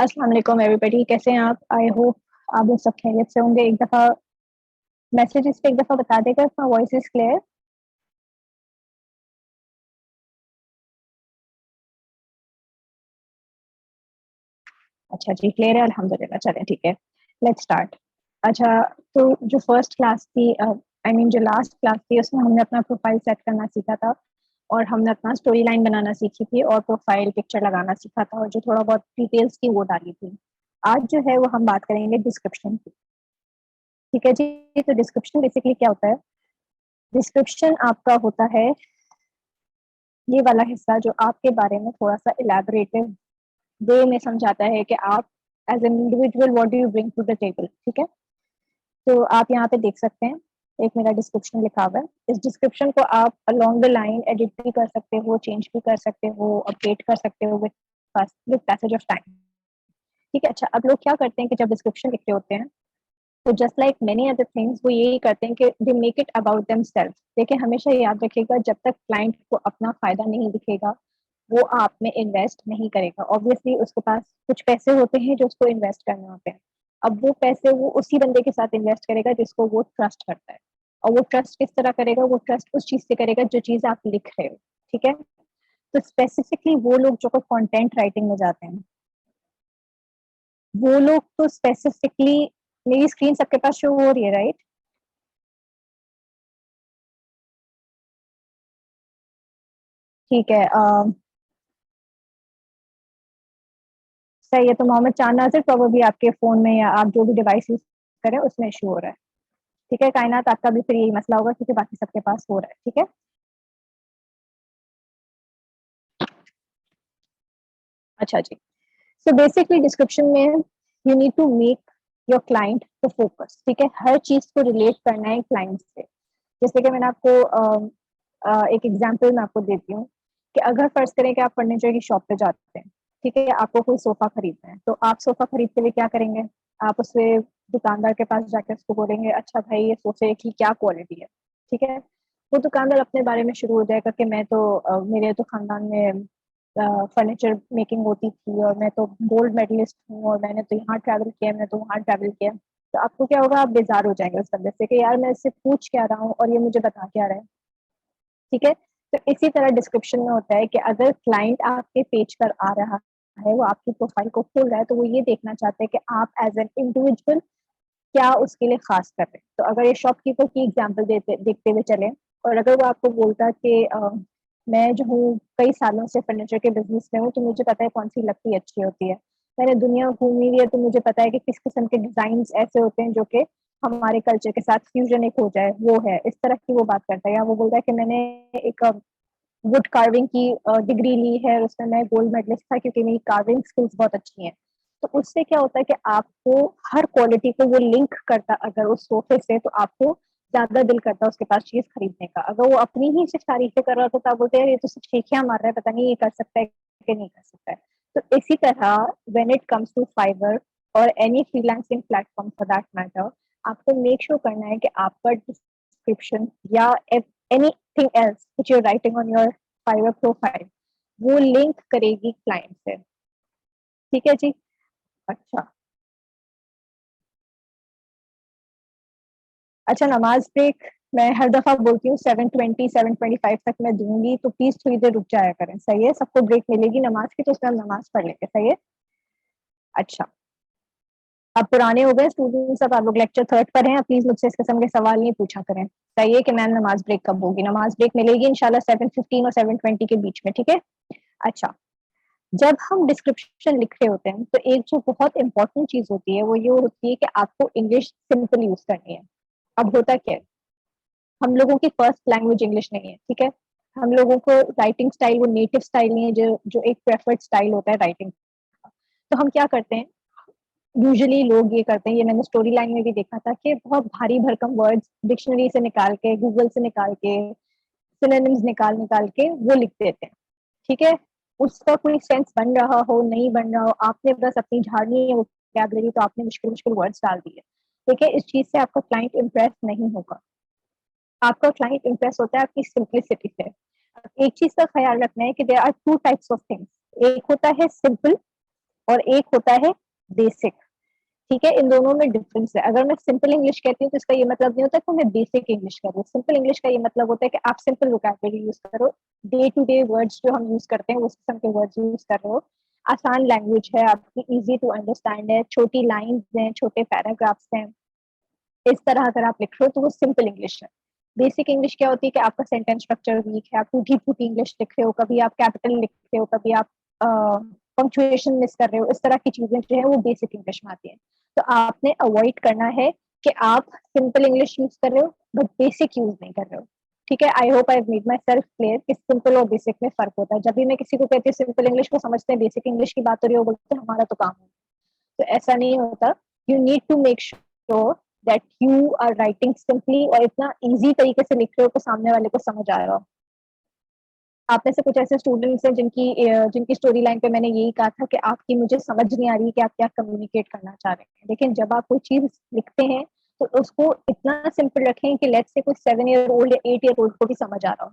अस्सलाम वालेकुम एवरीबॉडी, कैसे हैं आप? आई होप आप लोग सब खैरियत से होंगे। एक दफ़ा मैसेजेस पे एक दफ़ा बता देगा if my voice is clear. अच्छा जी, क्लियर है, अल्हम्दुलिल्लाह। चलें ठीक है, लेट्स स्टार्ट। अच्छा, तो जो फर्स्ट क्लास थी, आई मीन जो लास्ट क्लास थी, उसमें हमने अपना प्रोफाइल सेट करना सीखा था और हमने अपना स्टोरी लाइन बनाना सीखी थी और प्रोफाइल पिक्चर लगाना सीखा था और जो थोड़ा बहुत डिटेल्स थी वो डाली थी। आज जो है वो हम बात करेंगे डिस्क्रिप्शन की। ठीक है जी, तो डिस्क्रिप्शन बेसिकली क्या होता है? डिस्क्रिप्शन आपका होता है ये वाला हिस्सा जो आपके बारे में थोड़ा-सा इलैबोरेटिव वे में समझाता है कि आप as an individual what do you bring to the table, ठीक है? तो आप यहाँ पे देख सकते हैं, एक मेरा डिस्क्रिप्शन लिखा हुआ है। इस डिस्क्रिप्शन को आप अलोंग द लाइन एडिट भी कर सकते हो, चेंज भी कर सकते हो, अपडेट कर सकते हो विद पैसेज ऑफ टाइम। ठीक है? अच्छा, अब लोग क्या करते हैं कि जब डिस्क्रिप्शन लिख रहे होते हैं, तो just like many other things वो यही करते हैं कि they make it about themselves. देखिए, हमेशा याद रखिएगा, जब तक क्लाइंट को अपना फ़ायदा नहीं दिखेगा, वो आप में इन्वेस्ट नहीं करेगा। ऑब्वियसली उसके पास कुछ पैसे होते हैं जो उसको इन्वेस्ट करने होते हैं। अब वो पैसे वो उसी बंदे के साथ इन्वेस्ट करेगा जिसको वो ट्रस्ट करता है। और वो ट्रस्ट किस तरह करेगा? वो ट्रस्ट उस चीज़ से करेगा जो चीज़ आप लिख रहे हो, ठीक है? तो स्पेसिफिकली वो लोग जो कंटेंट राइटिंग में जाते हैं, वो लोग तो स्पेसिफिकली मेरी स्क्रीन सबके पास शो हो रही है, राइट? ठीक है, सही है। तो मोहम्मद चांद नाज़िर प्रोबेबली आपके फ़ोन में या आप जो भी डिवाइस यूज़ कर रहे हैं उसमें इश्यू हो रहा है। ठीक है, कायनात आपका भी फिर यही मसला होगा क्योंकि बाकी सबके पास हो रहा है, ठीक है? अच्छा जी। सो बेसिकली डिस्क्रिप्शन में you need to make your client the focus, ठीक है? हर चीज़ को रिलेट करना है क्लाइंट से। जैसे कि मैंने आपको एक एग्जांपल मैं आपको देती हूँ कि अगर फ़र्ज़ करें कि आप फर्नीचर की शॉप पे जाते हैं, ठीक है? आपको कोई सोफ़ा खरीदना है, तो आप सोफ़ा खरीदते हुए क्या करेंगे? आप उससे दुकानदार के पास जाके उसको बोलेंगे, "अच्छा भाई, ये सोफ़े की क्या क्वालिटी है?" ठीक है? वो दुकानदार अपने बारे में शुरू हो जाएगा कि मैं तो मेरे तो खानदान में फर्नीचर मेकिंग होती थी और मैं तो गोल्ड मेडलिस्ट हूँ और मैंने तो यहाँ ट्रैवल किया, मैंने तो वहाँ ट्रैवल किया। तो आपको क्या होगा? आप बेज़ार हो जाएँगे उस बंदे से कि यार मैं इससे पूछ क्या रहा हूँ और ये मुझे बता क्या रहा है, ठीक है? तो इसी तरह डिस्क्रिप्शन में होता है कि अगर क्लाइंट आपके पेज पर आ रहा है, वो आपकी प्रोफ़ाइल को खोल रहा है, तो वो ये देखना चाहते हैं कि आप एज़ एन इंडिविजुअल क्या उसके लिए ख़ास कर रहे हैं। तो अगर ये शॉपकीपर की एग्ज़ाम्पल देते देखते हुए चलें और अगर वो आपको बोलता कि मैं जो हूँ कई सालों से फर्नीचर के बिज़नेस में हूँ, तो मुझे पता है कौन-सी लकड़ी अच्छी होती है। मैंने दुनिया घूमी हुई है, तो मुझे पता है कि किस किस्म के डिज़ाइन्स ऐसे होते हैं जो कि हमारे कल्चर के साथ फ्यूज़न एक हो जाए, वो है। इस तरह की वो बात करता है या वो बोलता है कि मैंने एक वुड कार्विंग की डिग्री ली है और उसमें मैं गोल्ड मेडलिस्ट था क्योंकि मेरी कार्विंग स्किल्स बहुत अच्छी हैं। तो उससे क्या होता है कि आपको हर क्वालिटी को वो लिंक करता अगर उस सोफ़े से तो आपको ज़्यादा दिल करता है उसके पास चीज़ खरीदने का। अगर वो अपनी ही सिर्फ़ तारीफ़ें कर रहा होता तो आप बोलते यार ये तो सिर्फ़ शेखियाँ मार रहा है, पता नहीं ये कर सकता है कि नहीं कर सकता है। तो इसी तरह when it comes to Fiverr और any freelancing platform for that matter, आपको मेक श्योर करना है कि आपका डिस्क्रिप्शन या anything else which you are writing on your Fiverr profile वो लिंक करेगी क्लाइंट से। ठीक है जी? अच्छा। अच्छा, नमाज़ ब्रेक मैं हर दफ़ा बोलती हूँ 7:20 7:25 तक मैं दूँगी, तो प्लीज़ थोड़ी देर रुक जाया करें, सही है? सबको ब्रेक मिलेगी नमाज़ की, तो उसमें हम नमाज़ पढ़ लेंगे, सही है? अच्छा, अब पुराने हो गए स्टूडेंट्स, अब आप लोग लेक्चर 3 पर हैं, अब प्लीज़ मुझसे इस किस्म के सवाल नहीं पूछा करें। सही है कि मैम नमाज़ ब्रेक कब होगी? नमाज़ ब्रेक मिलेगी इंशाल्लाह 7:15 और 7:20 के बीच में, ठीक है? अच्छा, जब हम डिस्क्रिप्शन लिख रहे होते हैं, तो एक जो बहुत इम्पोर्टेंट चीज़ होती है, वो ये होती है कि आपको इंग्लिश सिंपल यूज़ करनी है। अब होता क्या है, हम लोगों की फर्स्ट लैंग्वेज इंग्लिश नहीं है, ठीक है? हम लोगों को राइटिंग स्टाइल वो नेटिव स्टाइल नहीं है जो जो एक प्रेफर्ड स्टाइल होता है राइटिंग का। तो हम क्या करते हैं, यूजुअली लोग ये करते हैं, ये मैंने स्टोरी लाइन में भी देखा था कि बहुत भारी भरकम वर्ड्स डिक्शनरी से निकाल के, गूगल से निकाल के, सिनोनिम्स निकाल-निकाल के वो लिख देते हैं, ठीक है? उसका कोई सेंस बन रहा हो, नहीं बन रहा हो, आपने बस अपनी झाड़नी है वोकैब्युलरी तो आपने मुश्किल-मुश्किल वर्ड्स डाल दिए। देखिए, इस चीज़ से आपका क्लाइंट इम्प्रेस नहीं होगा। आपका क्लाइंट इम्प्रेस होता है आपकी सिंप्लिसिटी से। एक चीज़ का ख़्याल रखना है कि there are 2 types of things. एक होता है सिंपल और एक होता है बेसिक। ठीक है, इन दोनों में डिफरेंस है। अगर मैं सिंपल इंग्लिश कहती हूँ तो इसका ये मतलब नहीं होता कि मैं बेसिक इंग्लिश कर रही हूँ। सिंपल इंग्लिश का ये मतलब होता है कि आप सिंपल वोकैबुलरी यूज करो, डे टू डे वर्ड्स जो हम यूज करते हैं उस किस्म के वर्ड्स यूज कर रहे हो, आसान लैंग्वेज है आपकी, इजी टू अंडरस्टैंड है, छोटी लाइंस हैं, छोटे पैराग्राफ्स हैं, इस तरह अगर आप लिख रहे हो तो वो सिंपल इंग्लिश है। बेसिक इंग्लिश क्या होती है कि आपका सेंटेंस स्ट्रक्चर वीक है, आप टूटी फूटी इंग्लिश लिख रहे हो, कभी आप कैपिटल लिख रहे हो, कभी आप पंक्चुएशन मिस कर रहे हो, इस तरह की चीजें जो है वो बेसिक इंग्लिश में आती है। तो आपने अवॉइड करना है कि आप सिंपल इंग्लिश यूज कर रहे हो बट बेसिक यूज नहीं कर रहे हो। ठीक है, I hope I made my self clear कि सिंपल और बेसिक में फर्क होता है। जब भी मैं किसी को कहती हूँ सिंपल इंग्लिश को समझते हैं बेसिक इंग्लिश की बात हो रही हो, बोलते हैं हमारा तो काम है। तो ऐसा नहीं होता। You need to make sure that you are writing simply और इतना इजी तरीके से लिख रहे हो कि सामने वाले को समझ आ रहा हो। आप में से कुछ ऐसे स्टूडेंट्स हैं जिनकी स्टोरी लाइन पे मैंने यही कहा था कि आपकी मुझे समझ नहीं आ रही कि आप क्या कम्युनिकेट करना चाह रहे हैं। लेकिन जब आप कोई चीज लिखते हैं तो उसको इतना सिंपल रखें कि लेट्स से कोई 7 ईयर ओल्ड या 8 ईयर ओल्ड को भी समझ आ रहा हो।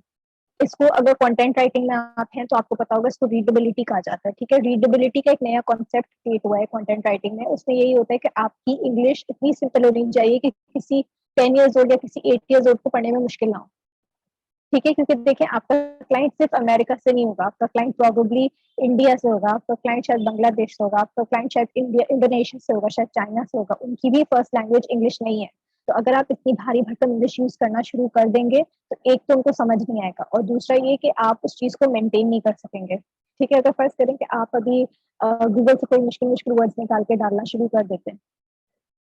इसको अगर कंटेंट राइटिंग में आप हैं तो आपको पता होगा, इसको रीडेबिलिटी कहा जाता है। ठीक है, रीडेबिलिटी का एक नया कॉन्सेप्ट क्रिएट हुआ है कंटेंट राइटिंग में। उसमें यही होता है कि आपकी इंग्लिश इतनी सिंपल होनी चाहिए कि किसी 10 ईयर्स ओल्ड या किसी 8 ईयर्स ओल्ड को पढ़ने में मुश्किल ना हो। ठीक है, क्योंकि देखिए आपका क्लाइंट सिर्फ अमेरिका से नहीं होगा, आपका क्लाइंट प्रोबेबली इंडिया से होगा, आपका क्लाइंट शायद बांग्लादेश से होगा, आपका क्लाइंट शायद इंडोनेशिया से होगा, शायद चाइना से होगा, उनकी भी फर्स्ट लैंग्वेज इंग्लिश नहीं है। तो अगर आप इतनी भारी भरकम इंग्लिश यूज करना शुरू कर देंगे तो एक तो उनको समझ नहीं आएगा, और दूसरा ये कि आप उस चीज को मेंटेन नहीं कर सकेंगे। ठीक है, अगर फर्ज करें कि आप अभी गूगल से कोई मुश्किल मुश्किल वर्ड्स निकाल के डालना शुरू कर देते हैं,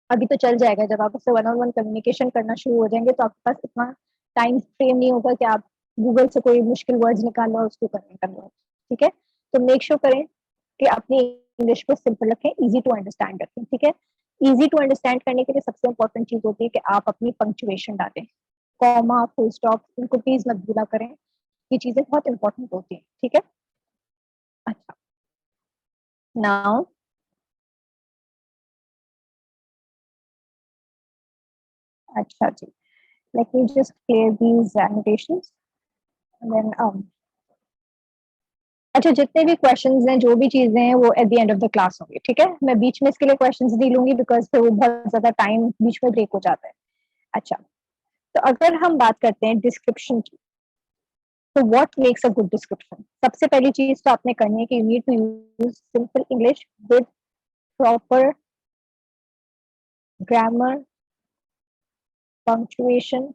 अभी तो चल जाएगा, जब आप उससे वन ऑन वन कम्युनिकेशन करना शुरू हो जाएंगे तो आपके पास इतना टाइम फ्रेम नहीं होगा कि आप गूगल से कोई मुश्किल वर्ड्स निकाल लो और उसको करने का लो। ठीक है, तो मेक श्योर करें कि अपनी इंग्लिश को सिंपल रखें, इजी टू अंडरस्टैंड रखें। ठीक है, इजी टू अंडरस्टैंड करने के लिए सबसे इंपॉर्टेंट चीज होती है कि आप अपनी पंक्चुएशन डालें, कॉमा, फुल स्टॉप, इनको प्लीज मत भूला करें। ये चीजें बहुत इंपॉर्टेंट होती हैं। ठीक है, अच्छा, नाउ अच्छा जी, let me just clear these annotations and then अच्छा, जितने भी क्वेश्चंस हैं, जो भी चीजें हैं, वो at the end of the class होंगे। ठीक है, मैं बीच में इसके लिए क्वेश्चंस नहीं लूंगी बिकॉज फिर वो बहुत ज्यादा टाइम बीच में ब्रेक हो जाता है। अच्छा, तो अगर हम बात करते हैं डिस्क्रिप्शन की, तो what makes a good description? सबसे पहली चीज तो आपने करनी है कि you need to use simple English with proper grammar, punctuation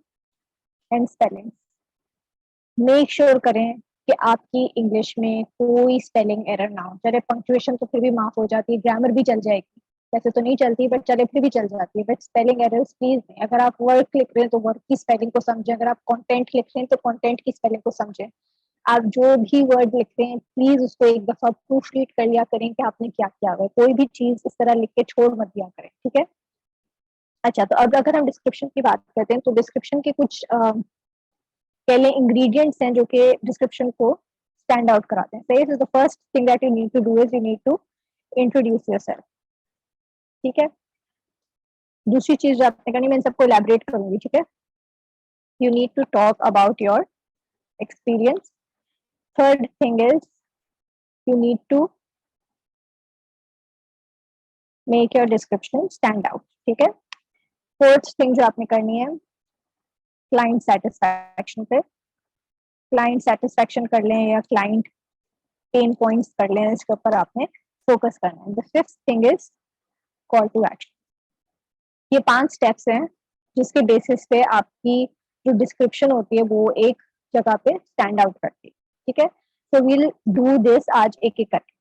and spelling. Make sure करें कि आपकी इंग्लिश में कोई स्पेलिंग एरर ना हो। चले पंक्चुएशन तो फिर भी माफ हो जाती है, ग्रामर भी चल जाएगी, वैसे तो नहीं चलती बट चले फिर भी चल जाती है, बट स्पेलिंग एरर्स प्लीज नहीं। अगर आप वर्ड लिख रहे हैं तो वर्ड की स्पेलिंग को समझें, अगर आप कंटेंट लिख रहे हैं तो कंटेंट की स्पेलिंग को समझें। आप जो भी वर्ड लिख रहे हैं प्लीज उसको एक दफा प्रूफ रीड कर लिया करें कि आपने क्या किया हुआ है। कोई भी चीज इस तरह लिख के छोड़ मत दिया करें। ठीक है, अच्छा, तो अब अगर हम डिस्क्रिप्शन की बात करते हैं तो डिस्क्रिप्शन के कुछ पहले इंग्रेडिएंट्स हैं जो कि डिस्क्रिप्शन को स्टैंड आउट कराते हैं। This is the first thing that you need to do is you need to introduce yourself. ठीक है, दूसरी चीज जो आपने करनी, मैं इन सबको इलेबोरेट करूंगी। ठीक है, you need to talk about your experience. Third thing is you need to make your description stand out. ठीक है, फोर्थ थिंग जो आपने करनी है, क्लाइंट सेटिस्फैक्शन पे, क्लाइंट सेटिस्फैक्शन कर लें या क्लाइंट पेन पॉइंट्स कर लें, इसके ऊपर आपने फोकस करना है। The fifth thing is call to action. ये 5 स्टेप्स हैं जिसके बेसिस पे आपकी जो डिस्क्रिप्शन होती है वो एक जगह पे स्टैंड आउट करती है। ठीक है, सो विल डू दिस आज एक एक करके।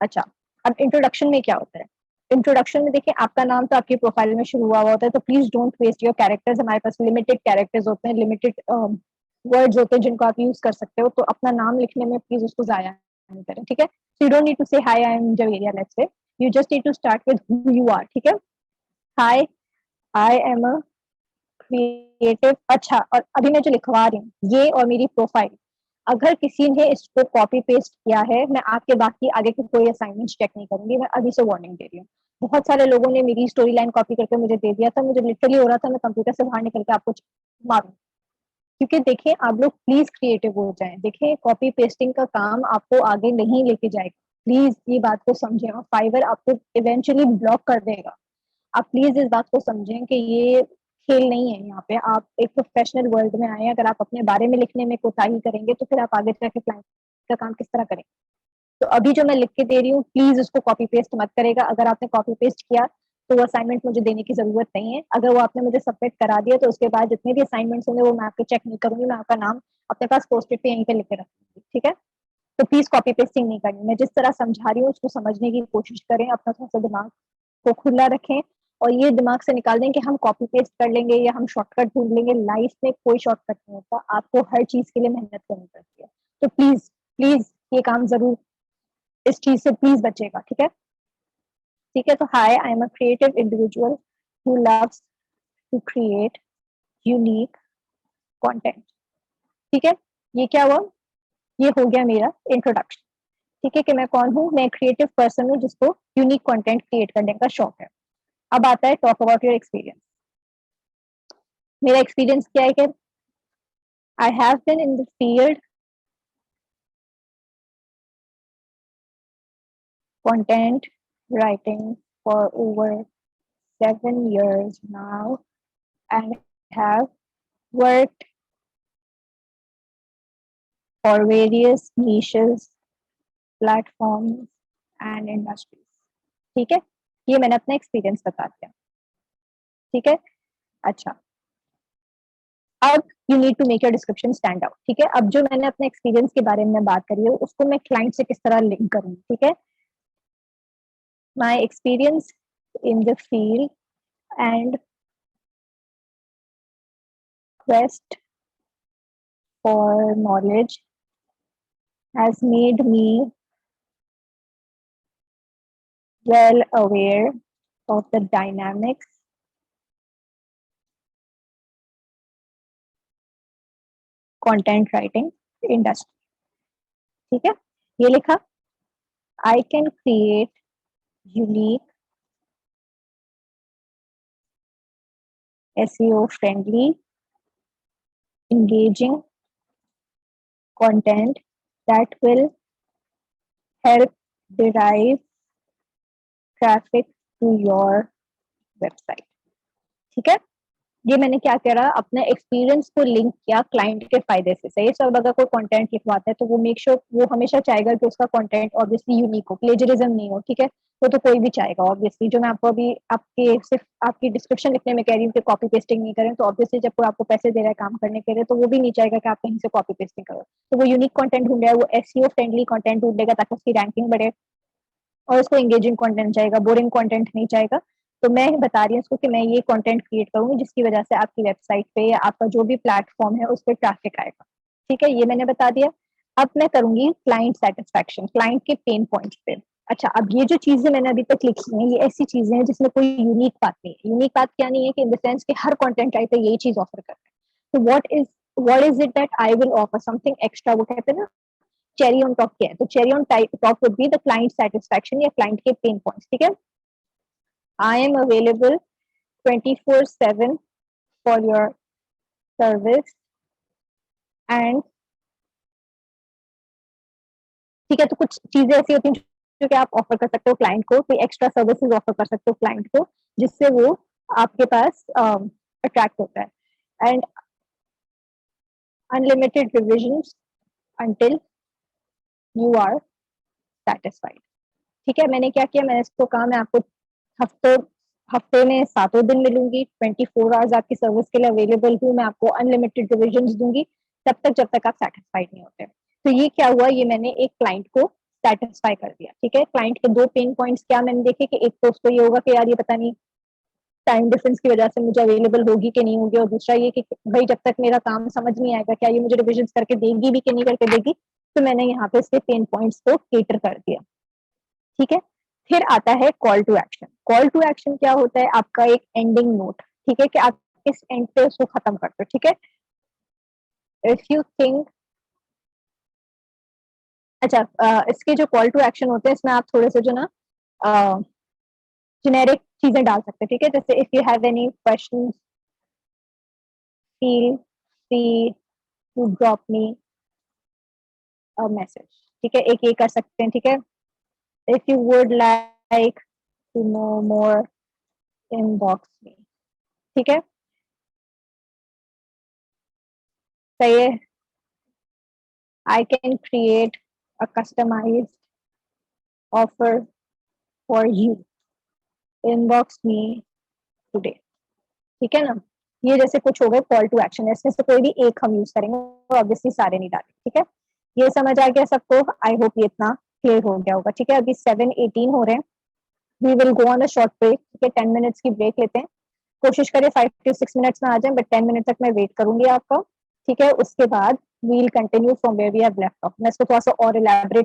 अच्छा, अब इंट्रोडक्शन में क्या होता है? इंट्रोडक्शन में देखिए, आपका नाम तो आपकी प्रोफाइल में शुरू हुआ होता है, तो please don't waste your characters. हमारे पास लिमिटेड कैरेक्टर्स होते हैं, लिमिटेड वर्ड्स होते हैं जिनको आप यूज कर सकते हो, तो अपना नाम लिखने में प्लीज उसको जाया नहीं करें। ठीक है, so you don't need to say hi I am Javeria, let's say, you just need to start with who you are. ठीक है, हाय आई एम अ क्रिएटिव। अच्छा, और अभी मैं जो लिखवा रही हूँ ये और मेरी प्रोफाइल, अगर किसी ने इसको कॉपी पेस्ट किया है, मैं आपके बाकी आगे की कोई असाइनमेंट चेक नहीं करूंगी। मैं अभी से वार्निंग दे रही हूँ। बहुत सारे लोगों ने मेरी स्टोरी लाइन कॉपी करके मुझे दे दिया था, मुझे लिटरली हो रहा था मैं कंप्यूटर से बाहर निकल के आपको मारूं। क्योंकि देखिए, आप लोग प्लीज क्रिएटिव हो जाएं। देखिए, कॉपी पेस्टिंग का काम आपको आगे नहीं लेके जाएगा। प्लीज ये बात को समझें, और फाइवर आपको इवेंचुअली ब्लॉक कर देगा। आप प्लीज इस बात को समझें कि ये खेल नहीं है। यहाँ पे आप एक प्रोफेशनल वर्ल्ड में आए, अगर आप अपने बारे में लिखने में कोताही करेंगे तो फिर आप आगे जाके क्लाइंट का काम किस तरह करेंगे। तो अभी जो मैं लिख के दे रही हूँ, प्लीज उसको कॉपी पेस्ट मत करेगा। अगर आपने कॉपी पेस्ट किया तो वो असाइनमेंट मुझे देने की जरूरत नहीं है। अगर वो आपने मुझे सबमिट करा दिया तो उसके बाद जितने भी असाइनमेंट्स होंगे वो मैं आपके चेक नहीं करूंगी, मैं आपका नाम अपने पास पोस्टेड पे यहीं पे लिख के रखूंगी, ठीक है। तो प्लीज कॉपी पेस्टिंग नहीं करनी। मैं जिस तरह समझा रही हूँ उसको समझने की कोशिश करें, अपना थोड़ा सा दिमाग को खुला रखें, और ये दिमाग से निकाल दें कि हम कॉपी पेस्ट कर लेंगे या हम शॉर्टकट ढूंढ लेंगे। लाइफ में कोई शॉर्टकट नहीं होता, आपको हर चीज के लिए मेहनत करनी पड़ती है। तो प्लीज प्लीज ये काम जरूर इस चीज से प्लीज बचेगा, ठीक है। ठीक है, तो hi, I am a creative individual who loves to create unique content. ठीक है, ये क्या हुआ, ये हो गया मेरा इंट्रोडक्शन। ठीक है, कि मैं कौन हूँ, मैं क्रिएटिव पर्सन हूँ जिसको यूनिक कंटेंट क्रिएट करने का शौक है। अब आता है टॉक अबाउट योर एक्सपीरियंस। मेरा एक्सपीरियंस क्या है कि I have been in the field content writing for over 7 years now, and have worked for various niches, platforms and industries. ठीक है, ये मैंने अपना एक्सपीरियंस बता दिया। ठीक है, अच्छा, अब you need to make your description stand out. ठीक है, अब जो मैंने अपने एक्सपीरियंस के बारे में बात करी है उसको मैं क्लाइंट से किस तरह लिंक करूँ। ठीक है, my experience in the field and quest for knowledge has made me well aware of the dynamics content writing industry. ठीक है, ये लिखा, I can create unique, SEO friendly, engaging content that will help derive traffic to your website. ठीक है, ये मैंने क्या करा, अपने एक्सपीरियंस को लिंक किया क्लाइंट के फायदे से। सही सब, अगर कोई कंटेंट लिखवाता है तो वो मेक श्योर वो हमेशा चाहेगा कि उसका कंटेंट ऑब्वियसली यूनिक हो, प्लेजरिज्म नहीं हो। ठीक है, वो तो कोई भी चाहेगा ऑब्वियसली। जो मैं आपको अभी आपके सिर्फ आपकी डिस्क्रिप्शन लिखने में कह रही हूँ कि कॉपी पेस्टिंग नहीं करें, तो ऑब्वियसली जब कोई आपको पैसे दे रहा है काम करने के लिए तो वो भी नहीं चाहेगा कि आप कहीं से कॉपी पेस्टिंग करो। तो वो यूनिक कंटेंट ढूंढ रहा है, वो एसईओ फ्रेंडली कंटेंट ढूंढेगा ताकि उसकी रैंकिंग बढ़े, और उसको एंगेजिंग कंटेंट चाहेगा, बोरिंग कंटेंट नहीं चाहेगा। तो मैं बता रही हूँ उसको कि मैं ये कंटेंट क्रिएट करूंगी जिसकी वजह से आपकी वेबसाइट पे या आपका जो भी प्लेटफॉर्म है उस पर ट्रैफिक आएगा। ठीक है, ये मैंने बता दिया। अब मैं करूंगी क्लाइंट सेटिस्फैक्शन, क्लाइंट के पेन पॉइंट्स पे। अच्छा, अब ये जो चीजें मैंने अभी तक लिखी हैं ये ऐसी चीजें हैं जिसमें कोई यूनिक बात नहीं है। यूनिक बात क्या नहीं है कि इन द सेंस कि हर कंटेंट राइटर यही चीज ऑफर कर रहा है। तो what is it that I will offer something extra, वो कहते हैं ना चेरी ऑन टॉप क्या है, तो cherry on top would be the client satisfaction या क्लाइंट के पेन पॉइंट्स। ठीक है, I am available 24/7 for your service and. ठीक है, तो कुछ चीजें ऐसी होती हैं जो कि आप ऑफर कर सकते हो क्लाइंट को, कोई एक्स्ट्रा सर्विसेज ऑफर कर सकते हो क्लाइंट को जिससे वो आपके पास अट्रैक्ट होता है। And unlimited revisions until you are satisfied. ठीक है, मैंने क्या किया, मैंने इसको कहा मैं आपको हफ्ते हफ्ते में 7 दिन मिलूंगी, 24 आवर्स आपकी सर्विस के लिए अवेलेबल हूँ, मैं आपको अनलिमिटेड डिविजन दूंगी तब तक जब तक आप सेटिस्फाइड नहीं होते। तो ये क्या हुआ, ये मैंने एक क्लाइंट को सेटिस्फाई कर दिया। ठीक है, क्लाइंट के दो पेन पॉइंट्स क्या मैंने देखे कि एक तो उसको ये होगा कि यार ये पता नहीं टाइम डिफरेंस की वजह से मुझे अवेलेबल होगी कि नहीं होगी, और दूसरा ये कि भाई जब तक मेरा काम समझ नहीं आएगा क्या ये मुझे रिविजन करके देगी भी कि नहीं करके देगी। तो मैंने यहाँ पे इसके पेन पॉइंट्स को केटर कर दिया। ठीक है, फिर आता है call to action. Call to action क्या होता है, आपका एक एंडिंग नोट। ठीक है, कि आप किस एंड पे उसको खत्म करते हो। ठीक है, इफ यू थिंक, अच्छा, इसके जो कॉल टू एक्शन होते हैं इसमें आप थोड़े से जो ना जेनेरिक चीजें डाल सकते हैं। ठीक है, जैसे if you have any question feel free to drop me a message. ठीक है, एक ये कर सकते हैं। ठीक है, if you would like to know more, inbox me. ठीक है, सही है. I can create a customized offer for you. Inbox me today. ठीक है ना. ये जैसे कुछ हो गए कॉल टू एक्शन, इसमें से कोई भी एक हम यूज करेंगे, तो ऑब्वियसली सारे नहीं डालेंगे. ठीक है, ये समझ आ गया सबको. आई होप ये इतना क्लियर हो गया होगा. ठीक है, अभी 7:18 हो रहे हैं. We will go on a short break. ठीक है, 10 मिनट्स की ब्रेक लेते हैं. कोशिश करें 5 to 6 मिनट्स में आ जाए, बट 10 मिनट तक मैं वेट करूंगी आपका. ठीक है, उसके बाद we'll continue from where we have left off. मैं इसको थोड़ा सा और इलैबोरेट